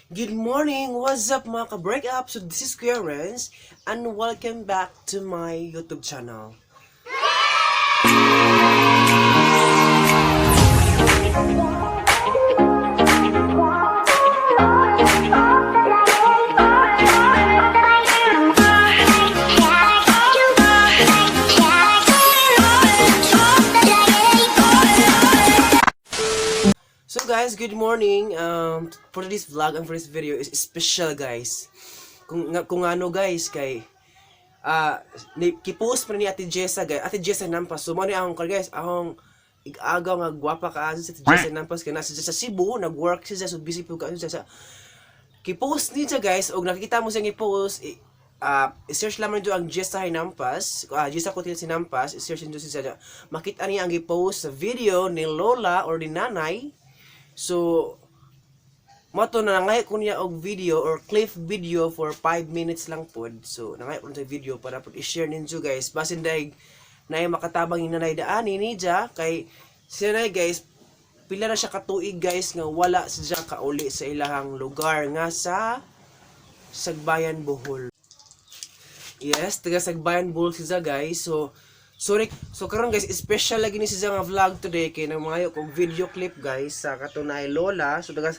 Good morning! What's up mga ka-breakup? So this is Kuya Renz and welcome back to my YouTube channel. So guys, good morning. For this vlog and for this video is special guys. Kung ano guys kay kipost pa ni Ate Jessa guys. Ate Jessa Nampas. So mo ni akong guys, akong agaw nga gwapa ka sa Ate Jessa Nampas kay nasa sa Cebu, nag-work siya so busy po ka sa kipost ni siya guys og nakikita mo siyang i-post i-search lamang nito ang Jessa Nampas. Jessa Cotil Nampas, i-search nito siya. Makita niya ang i-post sa video ni Lola or ni Nanay. So, mato na nangay ko niya og video or clip video for 5 minutes lang pod. So, nangay ko sa video para pod i-share ninyo guys. Basin daig na makatabang yung nanay daani ni Ja kay siya na guys, pila na siya katuig guys nga wala siya kauli sa ilahang lugar nga sa Sagbayan Bohol. Yes, taga Sagbayan Bohol siya guys. So karon guys, special lagi ni siya nga vlog today kay nang mga kong video clip guys sa katunay Lola. So taga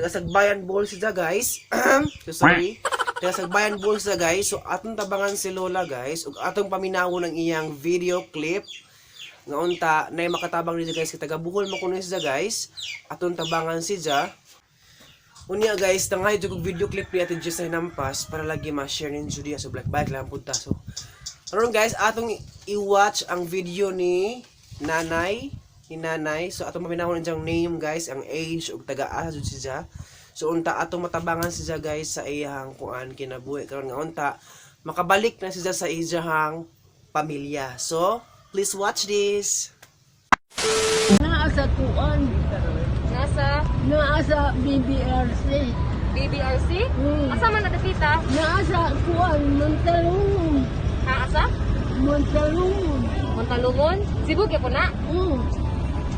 Sagbayan Bohol siya guys. So sorry. Taga Sagbayan Bohol siya guys. So atong tabangan si Lola guys ug atong paminawon ang iyang video clip nga unta nay makatabang ni guys kay taga Bohol mo kuno siya guys. Atong tabangan siya. Unya guys, tangay jud video clip ni Ate Jessa Nampas para lagi ma-share ninyo diya so black bag lang punta. So karon guys, atong i-watch ang video ni Nanay, So atong maminahon ang name guys, ang age ug taga-asa jud siya. So unta atong matabangan siya guys sa iyang kuan kinabuhi karon nga unta makabalik na siya sa iyang pamilya. So, please watch this. Nasa kuan. Nasa BBRC. BBRC? Asa man nadakita? Nasa kuan, Montalungon. Asa? Montalungon. Montalungon? Cebu kaya po na?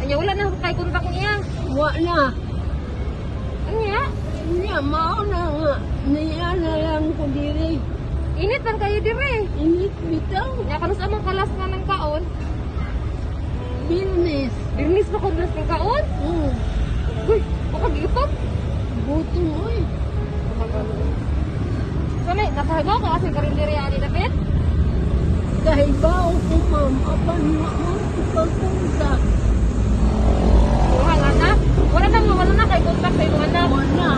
Anya wala na kay kontak niya. Wa na. Anya? Niya, mauna nga. Niya na lang ko diri. Init man kayo dire. Init bitaw. Nya kanus among kalas nga ng kaon? Bilnis. Birnis pa ko blas ng kaon? Uy, baka gitop. Butong, oy. Sani, nakahibaw ka kasi karindiri ani dapit? Kahibaw ko, ma'am. Apan mo ipagpunta. Yung anak? Wala na kay kontak sa imong anak. Wala.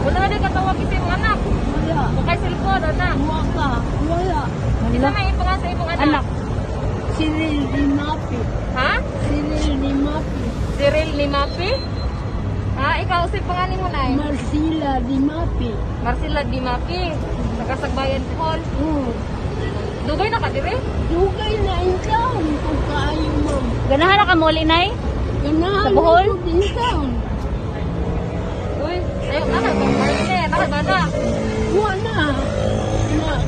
Wala na katawag sa imong anak. Wala. Kay cellphone anak. Wala. Wala. Isa may ipangan sa imong anak. Cyril Limapi. Ha? Cyril Limapi. Cyril Limapi? Ha? Ikaw usip panganin mo na eh. Marcila Limapi. Marcela Limapi. Nagkasagbayan Hall. Dugay na ka dire? Dugay na ikaw kung kaayo, ma'am. Ganahan na ka muli, Nay? Ganahan Sa Bohol? ko din ikaw. Uy, ayaw na ka. Bakit bata? Kuha na.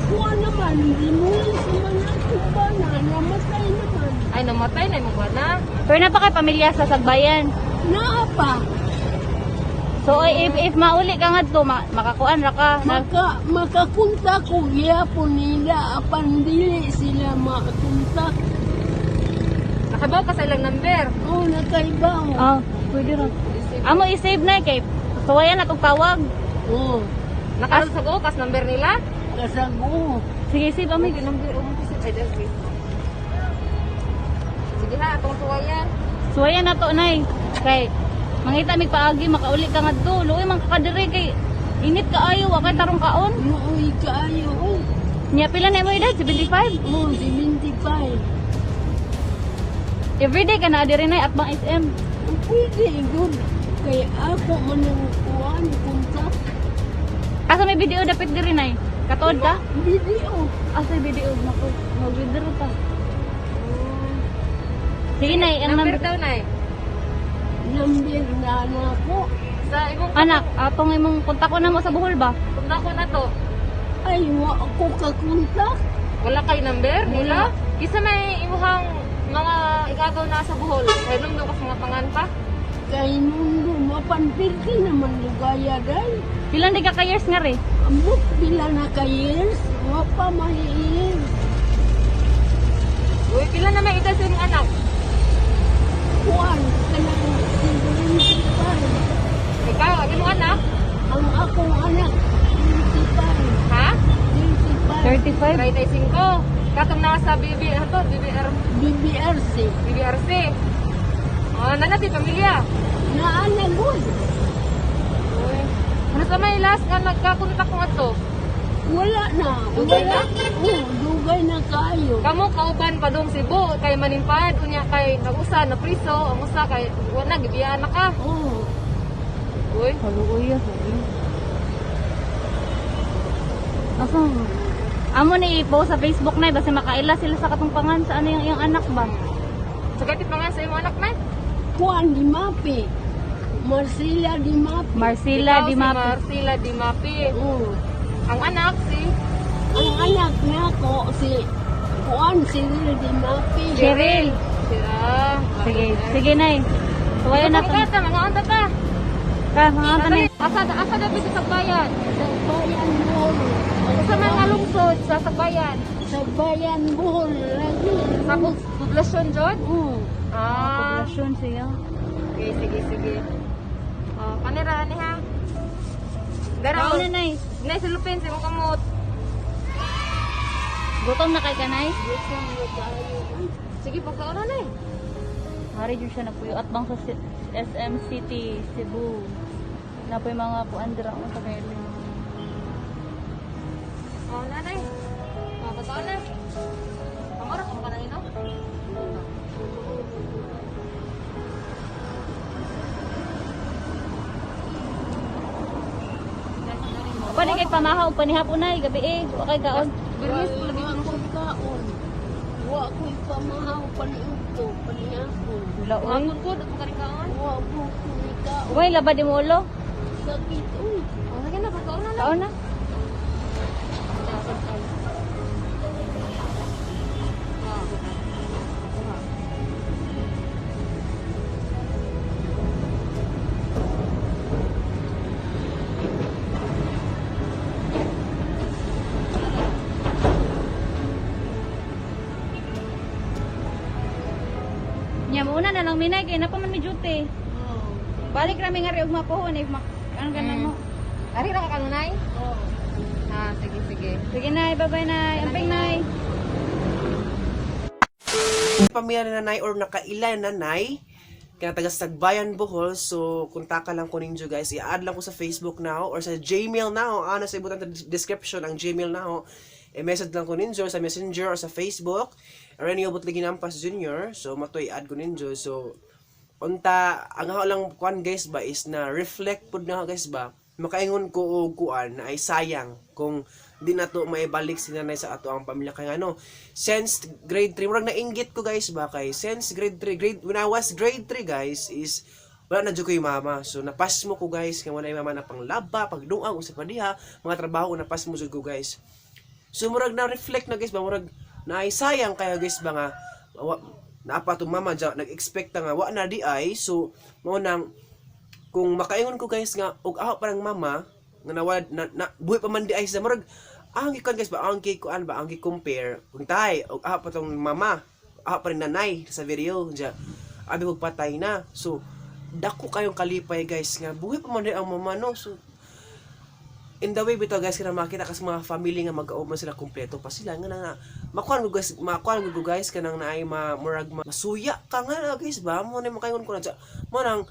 Kuha naman. Hindi mo naman ako ba na. Namatay naman. Ay, namatay na mo ba na? Pero na pa kay pamilya sa Sagbayan. Naapa. So, if mauli ka nga to, makakuan ra ka. Makakunta ko gyapon nila. Apan dili sila makakunta. Nakabaw ka sa ilang number. Nakaibaw. Pwede rin. Amo i-save na kay suwayan na itong tawag. Nakaroon sa bukas number nila? Kasago. Sige, save amo yung number. Sige ha, itong suwayan. Suwayan na to, Nay. Kay, mangita mig paagi, makauli ka nga to. Luoy, man kakadiri kay init ka ayo, wakay tarong kaon. Uy, kaayo. Niya pila na mo edad? 75? 75. Everyday ka na adiri na at bang SM. Pwede, good. Kaya ako manangkuhan, punta. Asa may video dapat diri Nay? Katuod ka? Video. Asa may video? Naku, mag-video pa. Sige Nay, ang number daw Nay. Number na ako. Sa imong anak, atong imong kontak na mo sa Bohol ba? Kontak ko na to. Ay, wa ako kakunta. Wala kay number nila? Kisa may imuhang mga igagaw na sa Bohol. Kaya nung mga pangan pa? Kay mundo, mapanpilti naman lugaya dahil. Pilan di ka years nga rin? Ambot bila na ka years, wa pa mahiis. Uy, pila na may edad sa imong anak? Kuan, kanang principal. Ikaw, ang imong anak? Ang akong anak, principal. Ha? Principal. 35. Katong nasa BBR to, BBRC. BBRC. Oh, nanati pamilya. Naanagod. Uy. Ano sa may last nga nagkakontak mo ato? Wala na. Dugay na? Oo, dugay na kayo. Kamo kauban pa dong Cebu kay manimpad unya kay nag-usa na priso, ang usa kay wala gibiyaan na ka. Oo. Uy, haluoy ya. Asa? Amo ni i-post sa Facebook na basta makaila sila sa katungpangan sa ano yung anak ba? Sa katungpangan sa imong anak na? Kuan di Mapi. Marcela di Mapi. Marcela Ikaw Di si Mapi. Marcela di Mapi. Oo. Ang anak si Ang anak niya ko si Kuan Cyril di Mapi. Cheryl. Sige, sige nay. Tuwayo na to. Mga anta pa. Mga anta na. Asa na bisa sa bayan? Sa bayan Bohol. Sa mga lungsod sa Sagbayan. Sa bayan Bohol lagi. Sa poblasyon John? Oo. Poblasyon siya. Okay, sige. Panira ni ha. Garaw na nay. Nay silupin sa imong kamot. Gutom na kay kanay? Sige, pagkaon na nay. Hari dyan siya nagpuyo at bang sa SM City, Cebu. Napoy mga puandira ang tagayali. Oh, nanay. Pagkaon na. Kamara ko ka na ino? Pwede kay pamahaw, panihapon na, gabi eh. Huwag kay kaon. Bilis lagi ang pagkaon. Wa ko'y pamahaw paniugto, paniyapon. Laoy. Hapon ko, dito ka rin kaon. Wa ko kumikaon. Uy, labad di mo ulo. Sakit, uy. Oh, sige na, pagkaon na. Kaon na. Nya muna na lang minay kay na pa man mi duty. Oo. Balik rami nga ri og mapuhon if ano ganun mo. Ari ra ka kanunay? Oo. Ah, sige. Sige nay, bye-bye nay. Amping nay. Pamilya na nanay or nakaila na nanay kaya taga Sagbayan Bohol, so kontak lang ko ninyo guys, i-add lang ko sa Facebook now or sa Gmail now, ano sa ibutan sa description ang Gmail now, i-message lang ko ninyo sa Messenger or sa Facebook or any obot lagi nampas junior, so mato i-add ko ninyo. So unta ang ako lang kuan guys ba is na reflect pud na guys ba, makaingon ko og kuan na ay sayang kung di na to maibalik si nanay sa ato ang pamilya kay ano since grade 3 murag nainggit ko guys ba kay since grade 3 when I was grade 3 guys is wala na jud ko yung mama, so napas mo ko guys kay wala yung mama na panglaba pagduang usa pa diha mga trabaho napas mo jud ko guys, so murag na reflect na guys ba murag na ay sayang kaya guys ba nga naapa to mama ja nag-expect nga wa na di ay, so mo nang kung makaingon ko guys nga og aho parang mama nga nawad na buhi pa man di ay sa murag ang gikon guys ba ang kuan ba ang gi-compare kung tay og aho pa tong mama aho pa rin nanay sa video ja abi og patay na, so dako kayong kalipay guys nga buhi pa man di ang mama no, so in the way bitaw guys kana makita kas mga family nga mag-auman sila kompleto pa sila nga na makuan ko guys kanang naay murag masuya ka nga guys ba mo na makaingon ko na ja mo nang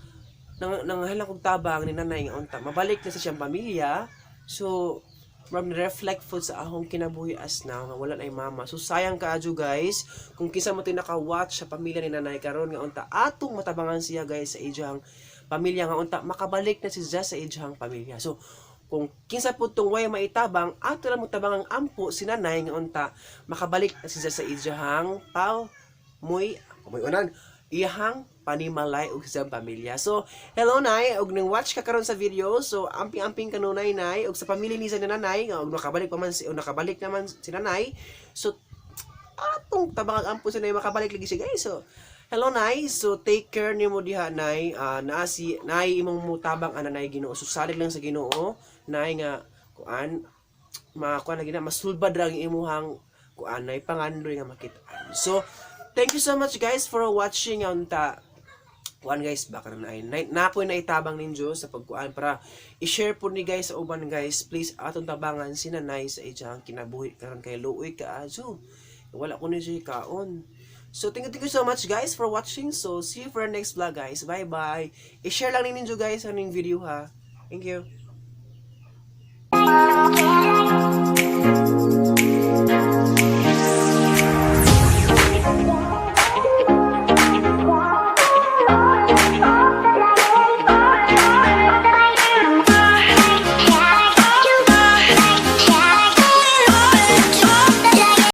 halang kong tabang ni nanay nga unta mabalik na sa siyang pamilya, so from reflect food sa akong kinabuhi as now nga wala na ay mama, so sayang kaadyo guys kung kinsa mo tinaka-watch sa pamilya ni nanay karon nga unta atong matabangan siya guys sa ijang pamilya nga unta makabalik na siya sa ijang pamilya, so kung kinsa pud tong way maitabang ato lang mo tabang ang ampo si nanay nga unta makabalik na siya sa ijang muy unan iyahang panimalay og sa pamilya. So hello nay og nang watch ka karon sa video, so amping kanunay nay og sa pamilya ni sa nanay nga og nakabalik naman si nanay, so atong tabang ang ampo sa nanay makabalik lagi siya guys, so Hello Nay, so take care nimo diha Nay. Nay imong mutabang ana Nay Ginoo. So salig lang sa Ginoo Nay nga kuan makuan lagi na masulbad ra ang imuhang kuan Nay pangandoy nga makit-an. So thank you so much guys for watching unta. Kuan guys baka na na ako na itabang ninyo sa pagkuan para i-share po ni guys sa uban guys. Please atong tabangan si Nanay sa iyang kinabuhi karon kay luoy kaayo. Wala ko ni siya kaon. So, thank you so much guys for watching. So, see you for our next vlog guys. Bye-bye. I-share lang ninyo guys ang video ha. Thank you.